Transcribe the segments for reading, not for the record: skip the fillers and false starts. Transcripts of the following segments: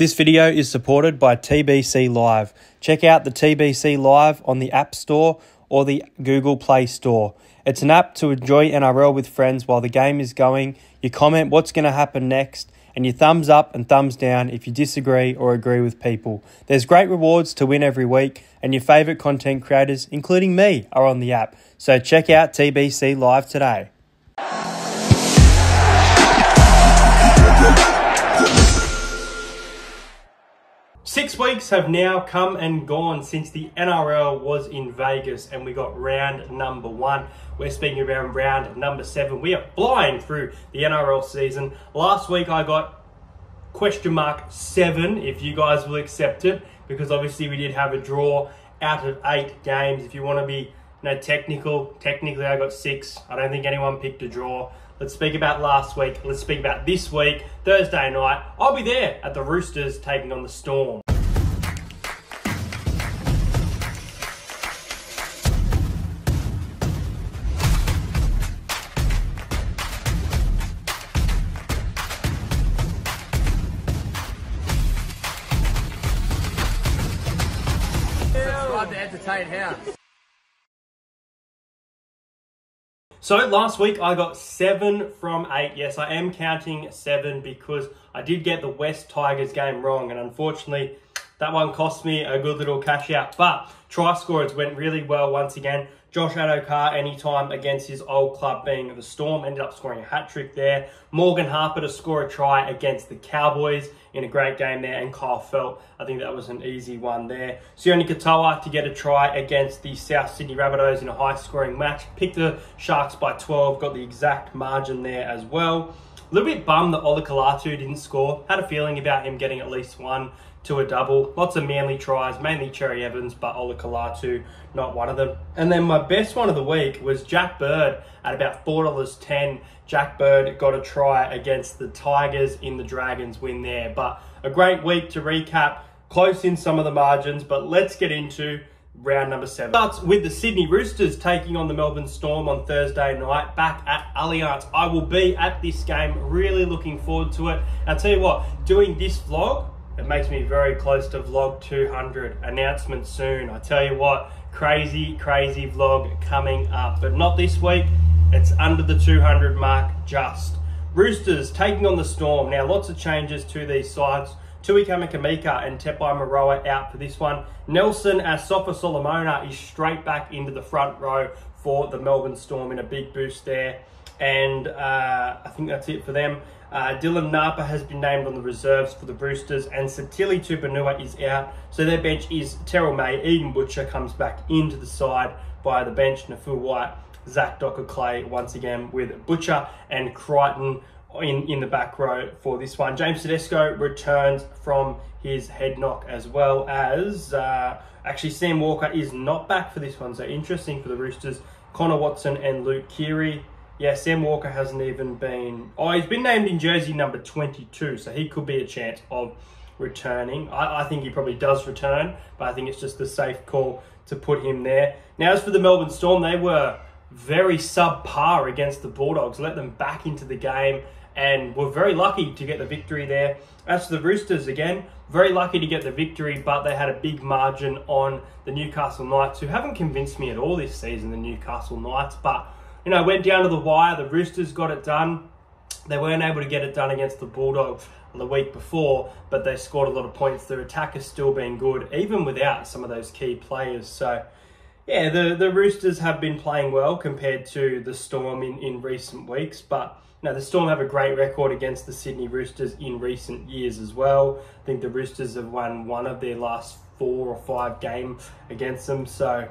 This video is supported by TBC Live. Check out the TBC Live on the App Store or the Google Play Store. It's an app to enjoy NRL with friends while the game is going. You comment what's going to happen next, and you thumbs up and thumbs down if you disagree or agree with people. There's great rewards to win every week, and your favourite content creators, including me, are on the app. So check out TBC Live today. Six weeks have now come and gone since the NRL was in Vegas and we got round number 1. We're speaking about round number 7. We are flying through the NRL season. Last week I got ?7, if you guys will accept it, because obviously we did have a draw out of 8 games. If you want to be technically I got 6. I don't think anyone picked a draw. Let's speak about last week. Let's speak about this week. Thursday night, I'll be there at the Roosters taking on the Storm. Subscribe to Entertain House. So last week I got 7 from 8. Yes, I am counting 7 because I did get the West Tigers game wrong, and unfortunately that one cost me a good little cash out. But try scorers went really well once again. Josh Adokar, anytime against his old club being the Storm, ended up scoring a hat-trick there. Morgan Harper to score a try against the Cowboys in a great game there. And Kyle Felt, I think that was an easy one there. Sione Katoa to get a try against the South Sydney Rabbitohs in a high-scoring match. Picked the Sharks by 12, got the exact margin there as well. A little bit bummed that Ola Kalatu didn't score. Had a feeling about him getting at least one to a double. Lots of Manly tries, mainly Cherry Evans, but Ola Kalatu, not one of them. And then my best one of the week was Jack Bird at about $4.10. Jack Bird got a try against the Tigers in the Dragons win there. But a great week to recap, close in some of the margins, but let's get into round number 7. Starts with the Sydney Roosters taking on the Melbourne Storm on Thursday night back at Allianz. I will be at this game, really looking forward to it. I'll tell you what, doing this vlog, it makes me very close to vlog 200. Announcement soon. I tell you what, crazy vlog coming up. But not this week. It's under the 200 mark just. Roosters taking on the Storm. Now, lots of changes to these sides. Tui Kamikamica and Tepai Moeroa out for this one. Nelson Asofa Solomona is straight back into the front row for the Melbourne Storm in a big boost there. And I think that's it for them. Dylan Napa has been named on the reserves for the Roosters, and Satili Tupanua is out. So their bench is Terrell May. Eden Butcher comes back into the side by the bench. Nafu White, Zach Docker-Clay once again with Butcher and Crichton in the back row for this one. James Tedesco returns from his head knock, as well as actually Sam Walker is not back for this one. So interesting for the Roosters. Connor Watson and Luke Keary. Yeah, Sam Walker hasn't even been... Oh, he's been named in jersey number 22, so he could be a chance of returning. I think he probably does return, but I think it's just the safe call to put him there. Now, as for the Melbourne Storm, they were very subpar against the Bulldogs, let them back into the game, and were very lucky to get the victory there. As for the Roosters, again, very lucky to get the victory, but they had a big margin on the Newcastle Knights, who haven't convinced me at all this season, the Newcastle Knights, but... You know, went down to the wire. The Roosters got it done. They weren't able to get it done against the Bulldogs the week before, but they scored a lot of points. Their attack has still been good, even without some of those key players. So, yeah, the Roosters have been playing well compared to the Storm in recent weeks. But, you know, the Storm have a great record against the Sydney Roosters in recent years as well. I think the Roosters have won one of their last 4 or 5 games against them. So...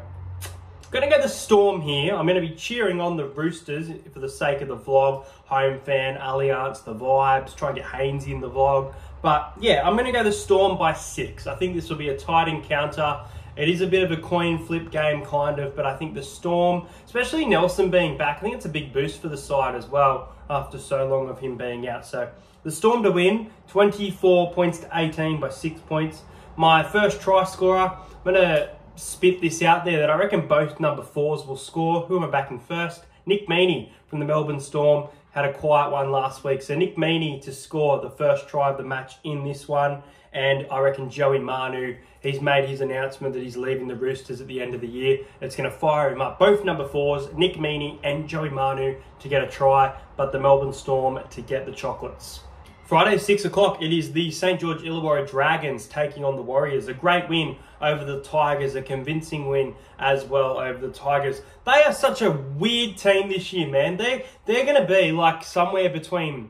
Going to go the Storm here. I'm going to be cheering on the Roosters for the sake of the vlog. Home fan, Allianz, the vibes. Try and get Haynes in the vlog. But yeah, I'm going to go the Storm by 6. I think this will be a tight encounter. It is a bit of a coin flip game, kind of. But I think the Storm, especially Nelson being back, I think it's a big boost for the side as well after so long of him being out. So the Storm to win, 24 points to 18 by 6 points. My first try scorer, I'm going to spit this out there that I reckon both number 4s will score. Who am I backing first? Nick Meaney from the Melbourne Storm had a quiet one last week. So Nick Meaney to score the first try of the match in this one. And I reckon Joey Manu, he's made his announcement that he's leaving the Roosters at the end of the year. It's going to fire him up. Both number 4s, Nick Meaney and Joey Manu to get a try, but the Melbourne Storm to get the chocolates. Friday, 6 o'clock, it is the St. George Illawarra Dragons taking on the Warriors. A great win over the Tigers, a convincing win as well over the Tigers. They are such a weird team this year, man. They're going to be like somewhere between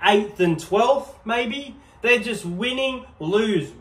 8th and 12th, maybe. They're just winning, lose,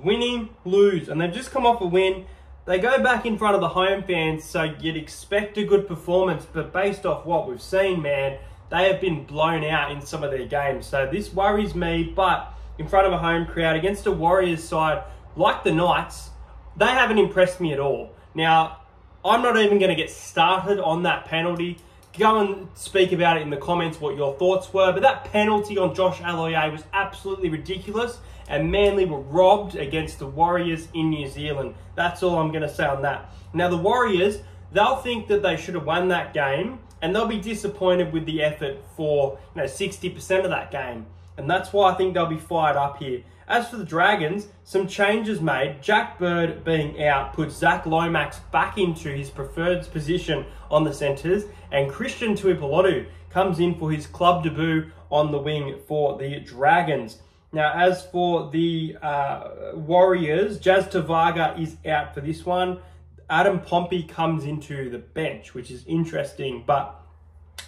and they've just come off a win. They go back in front of the home fans, so you'd expect a good performance, but based off what we've seen, man, they have been blown out in some of their games. So this worries me, but in front of a home crowd against a Warriors side like the Knights, they haven't impressed me at all. Now, I'm not even going to get started on that penalty. Go and speak about it in the comments what your thoughts were. But that penalty on Josh Aloiai was absolutely ridiculous. And Manly were robbed against the Warriors in New Zealand. That's all I'm going to say on that. Now, the Warriors, they'll think that they should have won that game. And they'll be disappointed with the effort for 60% of that game. And that's why I think they'll be fired up here. As for the Dragons, some changes made. Jack Bird being out puts Zach Lomax back into his preferred position on the centres, and Christian Tuipulotu comes in for his club debut on the wing for the Dragons. Now, as for the Warriors, Jazz Tavaga is out for this one. Adam Pompey comes into the bench, which is interesting, but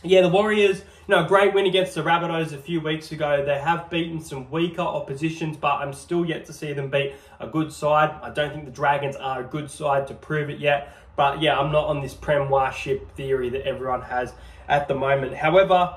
yeah, the Warriors, great win against the Rabbitohs a few weeks ago. They have beaten some weaker oppositions, but I'm still yet to see them beat a good side. I don't think the Dragons are a good side to prove it yet. But yeah, I'm not on this Premiership theory that everyone has at the moment. However,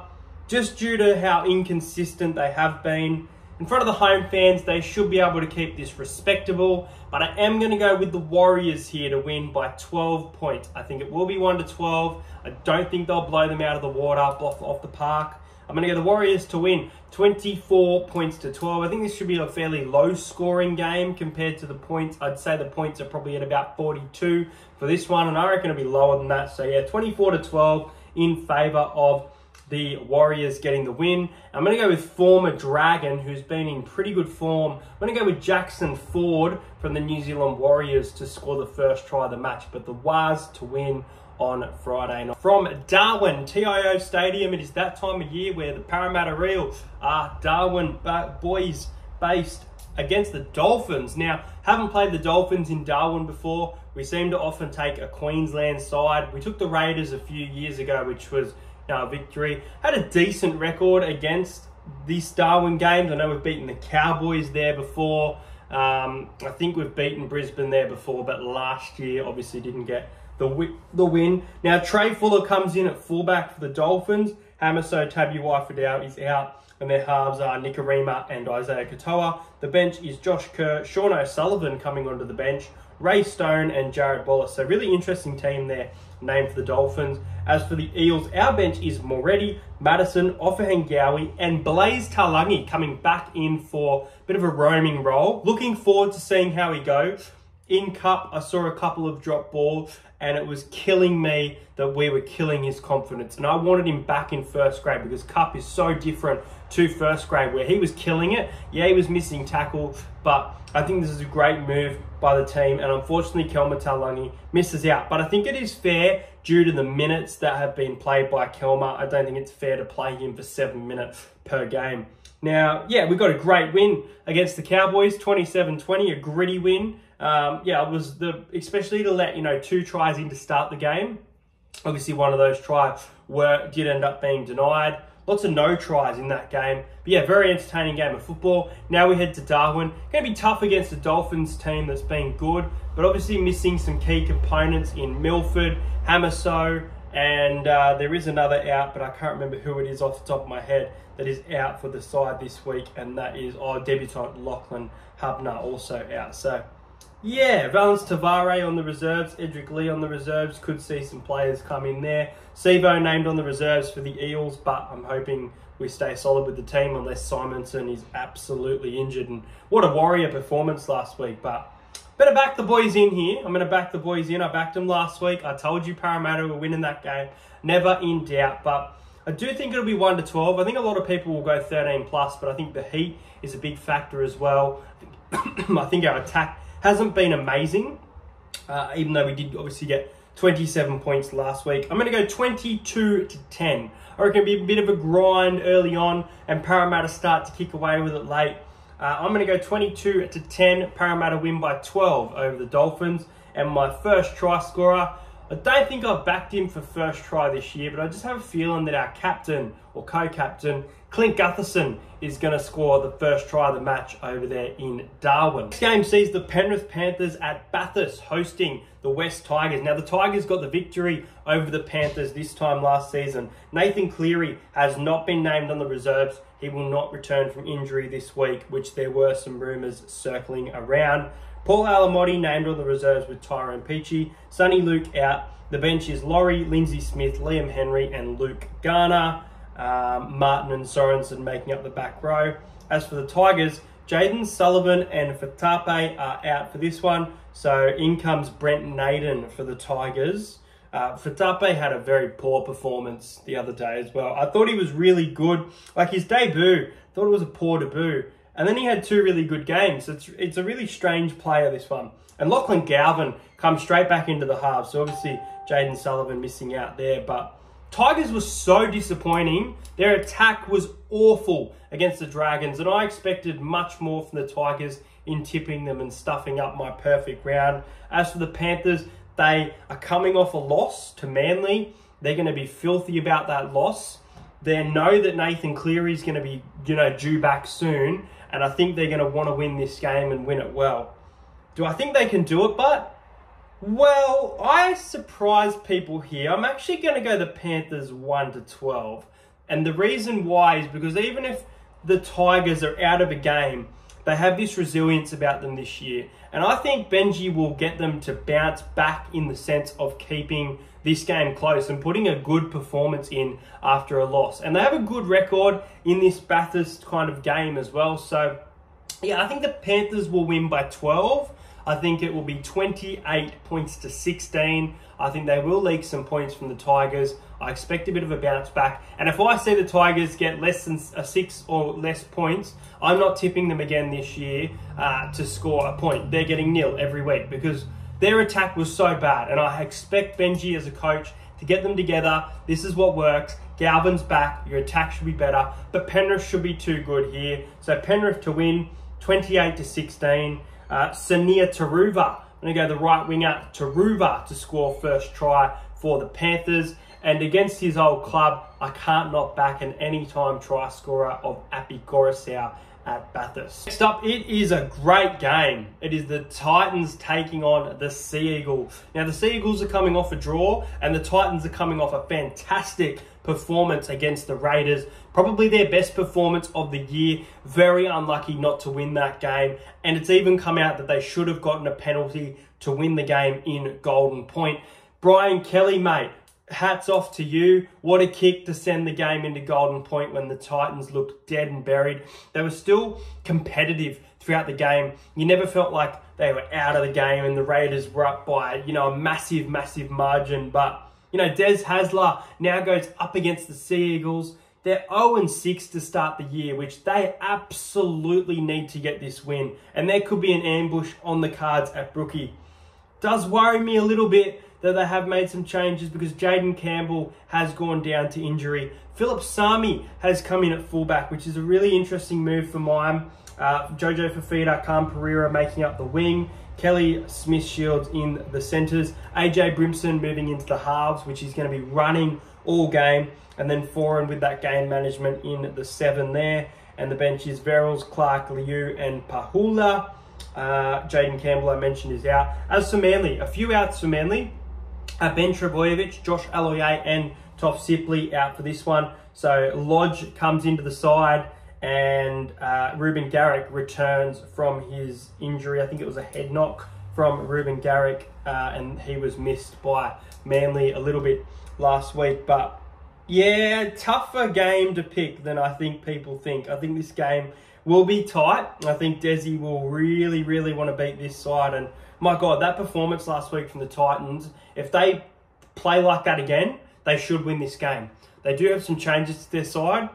just due to how inconsistent they have been, in front of the home fans, they should be able to keep this respectable. But I am going to go with the Warriors here to win by 12 points. I think it will be 1-12. I don't think they'll blow them out of the water, off the park. I'm going to go the Warriors to win 24 points to 12. I think this should be a fairly low-scoring game compared to the points. I'd say the points are probably at about 42 for this one, and I reckon it'll be lower than that. So yeah, 24-12 in favour of the Warriors getting the win. I'm going to go with former Dragon, who's been in pretty good form. I'm going to go with Jackson Ford from the New Zealand Warriors to score the first try of the match, but the Wars to win on Friday night. From Darwin, TIO Stadium, it is that time of year where the Parramatta Eels are Darwin boys based against the Dolphins. Now, haven't played the Dolphins in Darwin before. We seem to often take a Queensland side. We took the Raiders a few years ago, which was a victory. Had a decent record against these Darwin games. I know we've beaten the Cowboys there before. I think we've beaten Brisbane there before, but last year obviously didn't get the win. Now, Trey Fuller comes in at fullback for the Dolphins. Hamiso Tabuai-Fidel is out, and their halves are Nikorima and Isaiah Katoa. The bench is Josh Kerr, Sean O'Sullivan coming onto the bench, Ray Stone and Jared Bollis. So really interesting team there, named for the Dolphins. As for the Eels, our bench is Moretti, Madison, Offahengawi and Blaze Talangi coming back in for a bit of a roaming role. Looking forward to seeing how he goes. In Cup, I saw a couple of drop balls and it was killing me that we were killing his confidence. And I wanted him back in first grade because Cup is so different to first grade where he was killing it. Yeah, he was missing tackle, but I think this is a great move by the team. And unfortunately, Kelma Talangi misses out. But I think it is fair due to the minutes that have been played by Kelma. I don't think it's fair to play him for 7 minutes per game. Now, yeah, we got a great win against the Cowboys, 27-20, a gritty win. Yeah, it was especially to let 2 tries in to start the game. Obviously, one of those tries did end up being denied. Lots of no tries in that game. But yeah, very entertaining game of football. Now we head to Darwin. Going to be tough against the Dolphins team that's been good, but obviously missing some key components in Milford, Hamiso, and there is another out, but I can't remember who it is off the top of my head that is out for the side this week, and that is debutant Lachlan Hubner also out. So yeah, Valence Tavare on the reserves, Edric Lee on the reserves. Could see some players come in there. Sevo named on the reserves for the Eels, but I'm hoping we stay solid with the team unless Simonson is absolutely injured. And what a warrior performance last week. But better back the boys in here. I'm going to back the boys in. I backed them last week. I told you Parramatta were winning that game. Never in doubt. But I do think it'll be 1-12. I think a lot of people will go 13+, but I think the heat is a big factor as well. I think our attack hasn't been amazing, even though we did obviously get 27 points last week. I'm going to go 22-10. I reckon it'll be a bit of a grind early on, and Parramatta start to kick away with it late. I'm going to go 22-10. Parramatta win by 12 over the Dolphins. And my first try scorer, I don't think I've backed him for first try this year, but I just have a feeling that our captain or co-captain, Clint Gutherson, is going to score the first try of the match over there in Darwin. This game sees the Penrith Panthers at Bathurst hosting the West Tigers. Now, the Tigers got the victory over the Panthers this time last season. Nathan Cleary has not been named on the reserves. He will not return from injury this week, which there were some rumours circling around. Paul Alamotti named on the reserves with Tyrone Peachey. Sonny Luke out. The bench is Laurie, Lindsay Smith, Liam Henry and Luke Garner. Martin and Sorensen making up the back row. As for the Tigers, Jaden Sullivan and Fatape are out for this one. So in comes Brent Naden for the Tigers. Fatape had a very poor performance the other day as well. I thought he was really good. Like his debut, thought it was a poor debut. And then he had 2 really good games. It's a really strange player, this one. And Lachlan Galvin comes straight back into the halves. So obviously, Jaden Sullivan missing out there. But Tigers was so disappointing. Their attack was awful against the Dragons. And I expected much more from the Tigers in tipping them and stuffing up my perfect round. As for the Panthers, they are coming off a loss to Manly. They're going to be filthy about that loss. They know that Nathan Cleary is going to be, due back soon. And I think they're going to want to win this game and win it well. Do I think they can do it, but? Well, I surprised people here. I'm actually going to go the Panthers 1-12. And the reason why is because even if the Tigers are out of a game, they have this resilience about them this year. And I think Benji will get them to bounce back in the sense of keeping this game close and putting a good performance in after a loss. And they have a good record in this Bathurst kind of game as well. So, yeah, I think the Panthers will win by 12. I think it will be 28-16. I think they will leak some points from the Tigers. I expect a bit of a bounce back. And if I see the Tigers get less than 6 or less points, I'm not tipping them again this year to score a point. They're getting nil every week because their attack was so bad. And I expect Benji as a coach to get them together. This is what works. Galvin's back. Your attack should be better. But Penrith should be too good here. So Penrith to win 28-16. Sania Taruva. I'm going to go the right winger, Taruva, to score first try for the Panthers. And against his old club, I can't not back an anytime try scorer of Api Coruscant at Bathurst. Next up, it is a great game. It is the Titans taking on the Sea Eagles. Now, the Sea Eagles are coming off a draw, and the Titans are coming off a fantastic performance against the Raiders. Probably their best performance of the year. Very unlucky not to win that game. And it's even come out that they should have gotten a penalty to win the game in Golden Point. Brian Kelly, mate, hats off to you. What a kick to send the game into Golden Point when the Titans looked dead and buried. They were still competitive throughout the game. You never felt like they were out of the game and the Raiders were up by, a massive, massive margin. But, Des Hasler now goes up against the Sea Eagles. They're 0-6 to start the year, which they absolutely need to get this win. And there could be an ambush on the cards at Brookie. Does worry me a little bit that they have made some changes because Jaden Campbell has gone down to injury. Philip Sami has come in at fullback, which is a really interesting move for mine. Jojo Fafita, Cam Pereira making up the wing. Kelly Smith-Shields in the centres. AJ Brimson moving into the halves, which is going to be running all game. And then Foran with that game management in the 7 there. And the bench is Verrills, Clark, Liu and Pahula. Jaden Campbell, I mentioned, is out. As for Manly, a few outs for Manly. Ben Trebojevic, Josh Aloiai and Toph Sipley out for this one. So Lodge comes into the side and Ruben Garrick returns from his injury. I think it was a head knock from Ruben Garrick and he was missed by Manly a little bit last week. But yeah, tougher game to pick than I think people think. I think this game will be tight. I think Desi will really, really want to beat this side. And my God, that performance last week from the Titans, if they play like that again, they should win this game. They do have some changes to their side.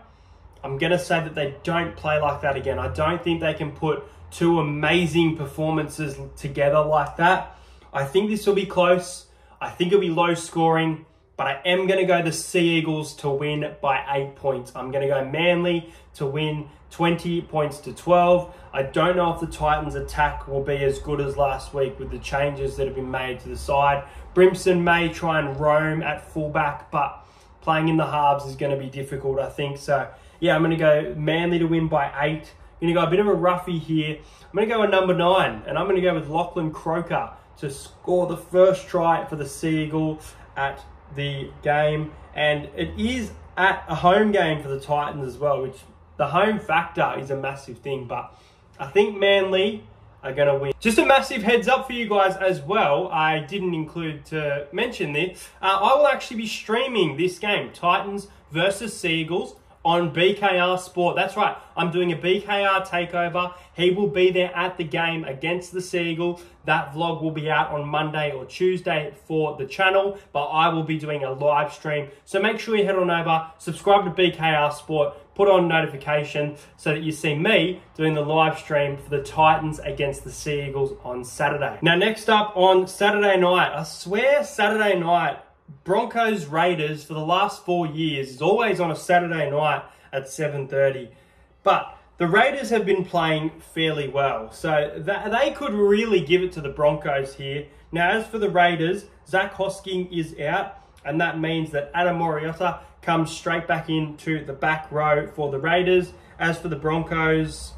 I'm going to say that they don't play like that again. I don't think they can put two amazing performances together like that. I think this will be close. I think it'll be low scoring, but I am going to go the Sea Eagles to win by 8 points. I'm going to go Manly to win 20 points to 12. I don't know if the Titans' attack will be as good as last week with the changes that have been made to the side. Brimson may try and roam at fullback, but playing in the halves is going to be difficult, I think. So, yeah, I'm going to go Manly to win by 8. I'm going to go a bit of a roughie here. I'm going to go a number 9, and I'm going to go with Lachlan Croker to score the first try for the Sea Eagles at the game. And it is at a home game for the Titans as well, which the home factor is a massive thing. But I think Manly are going to win. Just a massive heads up for you guys as well. I didn't include to mention this. I will actually be streaming this game, Titans versus Sea Eagles, on BKR Sport. That's right, I'm doing a BKR takeover. He will be there at the game against the Sea Eagle. That vlog will be out on Monday or Tuesday for the channel, but I will be doing a live stream. So make sure you head on over, subscribe to BKR Sport, put on notification so that you see me doing the live stream for the Titans against the Sea Eagles on Saturday. Now, next up on Saturday night, I swear Saturday night, Broncos Raiders for the last 4 years is always on a Saturday night at 7:30. But the Raiders have been playing fairly well, so they could really give it to the Broncos here. Now, as for the Raiders, Zach Hosking is out, and that means that Adam Moriota comes straight back into the back row for the Raiders. As for the Broncos,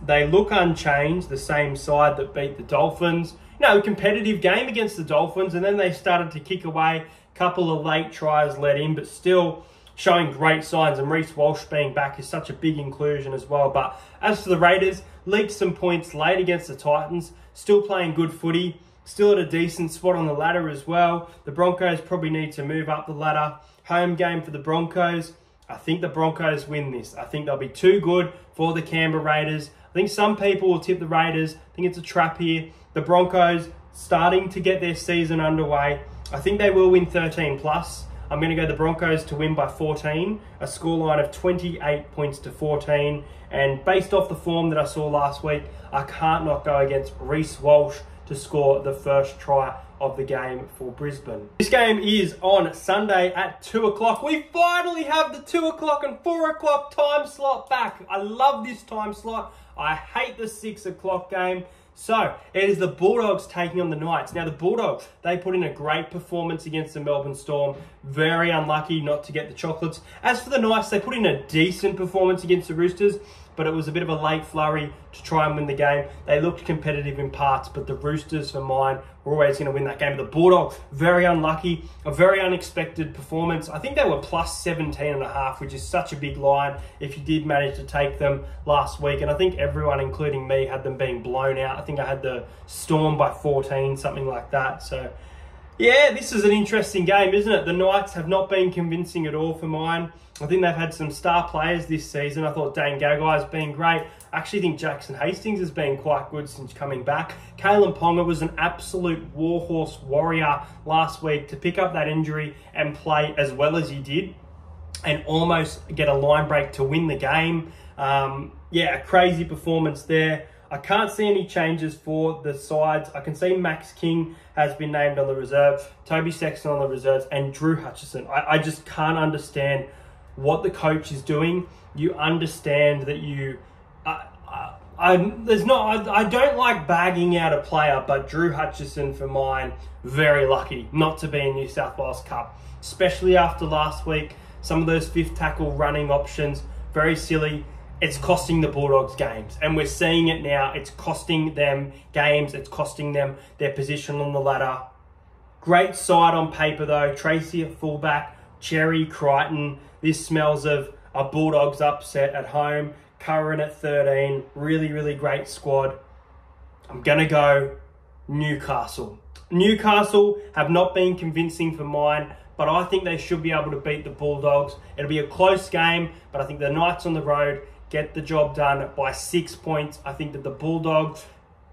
they look unchanged, the same side that beat the Dolphins. You know, a competitive game against the Dolphins, and then they started to kick away. Couple of late tries let in, but still showing great signs. And Reece Walsh being back is such a big inclusion as well. But as for the Raiders, leaked some points late against the Titans. Still playing good footy. Still at a decent spot on the ladder as well. The Broncos probably need to move up the ladder. Home game for the Broncos. I think the Broncos win this. I think they'll be too good for the Canberra Raiders. I think some people will tip the Raiders. I think it's a trap here. The Broncos starting to get their season underway. I think they will win 13 plus. I'm going to go the Broncos to win by 14, a scoreline of 28 points to 14. And based off the form that I saw last week, I can't not go against Reece Walsh to score the first try of the game for Brisbane. This game is on Sunday at 2 o'clock. We finally have the 2 o'clock and 4 o'clock time slot back. I love this time slot. I hate the 6 o'clock game. So, it is the Bulldogs taking on the Knights. Now, the Bulldogs, they put in a great performance against the Melbourne Storm. Very unlucky not to get the chocolates. As for the Knights, they put in a decent performance against the Roosters, but it was a bit of a late flurry to try and win the game. They looked competitive in parts, but the Roosters, for mine, were always going to win that game. The Bulldogs, very unlucky, a very unexpected performance. I think they were plus 17.5, which is such a big line if you did manage to take them last week. And I think everyone, including me, had them being blown out. I think I had the Storm by 14, something like that. So, yeah, this is an interesting game, isn't it? The Knights have not been convincing at all for mine. I think they've had some star players this season. I thought Dane Gaggai's been great. I actually think Jackson Hastings has been quite good since coming back. Kalen Ponga was an absolute warhorse warrior last week to pick up that injury and play as well as he did and almost get a line break to win the game. Yeah, a crazy performance there. I can't see any changes for the sides. I can see Max King has been named on the reserve, Toby Sexton on the reserves, and Drew Hutchison. I just can't understand what the coach is doing. You understand that you... I don't like bagging out a player, but Drew Hutchison, for mine, very lucky not to be in New South Wales Cup, especially after last week. Some of those fifth tackle running options, very silly. It's costing the Bulldogs games, and we're seeing it now. It's costing them games. It's costing them their position on the ladder. Great side on paper, though. Tracy at fullback, Cherry, Crichton. This smells of a Bulldogs upset at home. Curran at 13. Really, really great squad. I'm going to go Newcastle. Newcastle have not been convincing for mine, but I think they should be able to beat the Bulldogs. It'll be a close game, but I think the Knights on the road get the job done by 6 points. I think that the Bulldogs,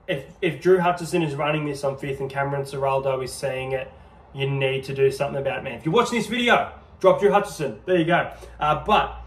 if Drew Hutchison is running this on 5th and Cameron Ciraldo is seeing it, you need to do something about it, man. If you're watching this video, drop Drew Hutchison. There you go. But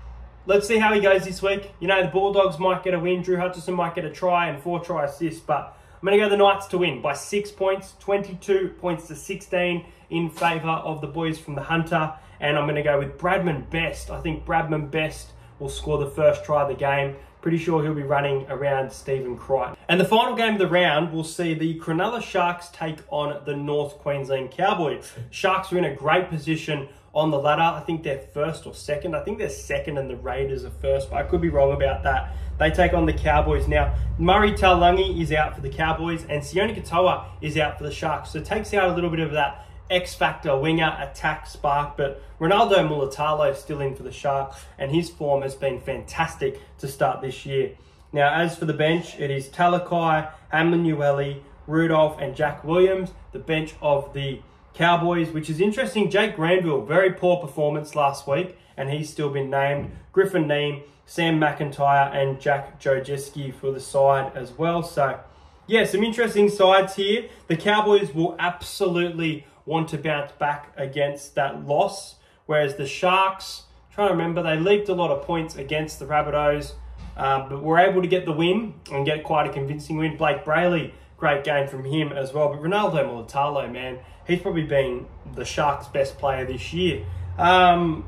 let's see how he goes this week. You know, the Bulldogs might get a win. Drew Hutchison might get a try and 4 try assists. But I'm going to go the Knights to win by 6 points, 22 points to 16 in favour of the boys from the Hunter. And I'm going to go with Bradman Best. I think Bradman Best will score the first try of the game. Pretty sure he'll be running around Stephen Crichton. And the final game of the round, we'll see the Cronulla Sharks take on the North Queensland Cowboys. Sharks are in a great position on the ladder. I think they're first or second. I think they're second and the Raiders are first, but I could be wrong about that. They take on the Cowboys. Now, Murray Taulagi is out for the Cowboys and Sione Katoa is out for the Sharks. So it takes out a little bit of that X-factor winger attack spark, but Ronaldo Mulatalo is still in for the Sharks and his form has been fantastic to start this year. Now, as for the bench, it is Talakai, Hamlin-Ueli, Rudolph and Jack Williams, the bench of the Cowboys, which is interesting. Jake Granville, very poor performance last week and he's still been named. Griffin Neame, Sam McIntyre and Jack Jojeski for the side as well. So, yeah, some interesting sides here. The Cowboys will absolutely want to bounce back against that loss, whereas the Sharks, trying to remember, they leaked a lot of points against the Rabbitohs, but were able to get the win and get quite a convincing win. Blake Brayley, great game from him as well, but Ronaldo Mulatalo, man, he's probably been the Sharks' best player this year. I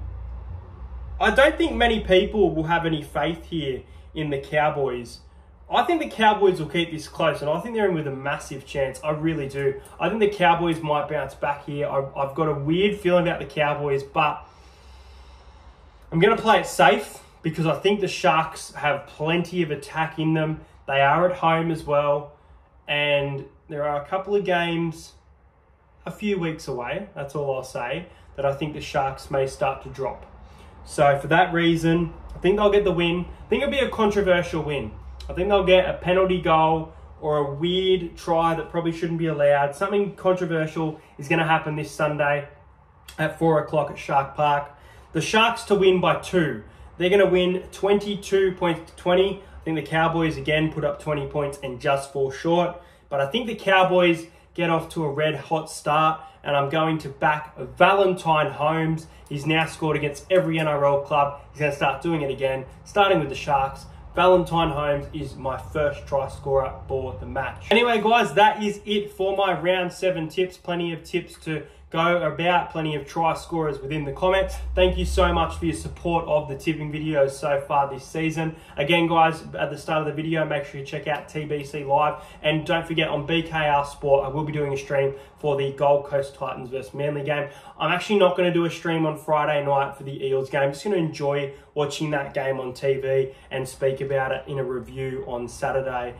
don't think many people will have any faith here in the Cowboys. I think the Cowboys will keep this close, and I think they're in with a massive chance. I really do. I think the Cowboys might bounce back here. I've got a weird feeling about the Cowboys, but I'm going to play it safe because I think the Sharks have plenty of attack in them. They are at home as well, and there are a couple of games a few weeks away, that's all I'll say, that I think the Sharks may start to drop. So for that reason, I think they'll get the win. I think it'll be a controversial win. I think they'll get a penalty goal or a weird try that probably shouldn't be allowed. Something controversial is going to happen this Sunday at 4 o'clock at Shark Park. The Sharks to win by 2. They're going to win 22 points to 20. I think the Cowboys, again, put up 20 points and just fall short. But I think the Cowboys get off to a red-hot start, and I'm going to back Valentine Holmes. He's now scored against every NRL club. He's going to start doing it again, starting with the Sharks. Valentine Holmes is my first try scorer for the match. Anyway, guys, that is it for my round 7 tips. Plenty of tips to go about, plenty of try scorers within the comments. Thank you so much for your support of the tipping videos so far this season. Again, guys, at the start of the video, make sure you check out TBC Live. And don't forget, on BKR Sport, I will be doing a stream for the Gold Coast Titans versus Manly game. I'm actually not going to do a stream on Friday night for the Eels game. I'm just going to enjoy watching that game on TV and speak about it in a review on Saturday.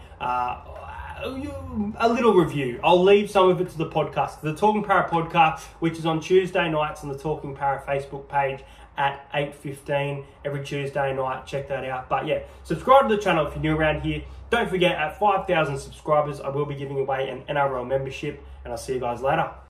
A little review. I'll leave some of it to the podcast. The Talking Para podcast, which is on Tuesday nights on the Talking Para Facebook page at 8:15 every Tuesday night. Check that out. But yeah, subscribe to the channel if you're new around here. Don't forget, at 5,000 subscribers, I will be giving away an NRL membership, and I'll see you guys later.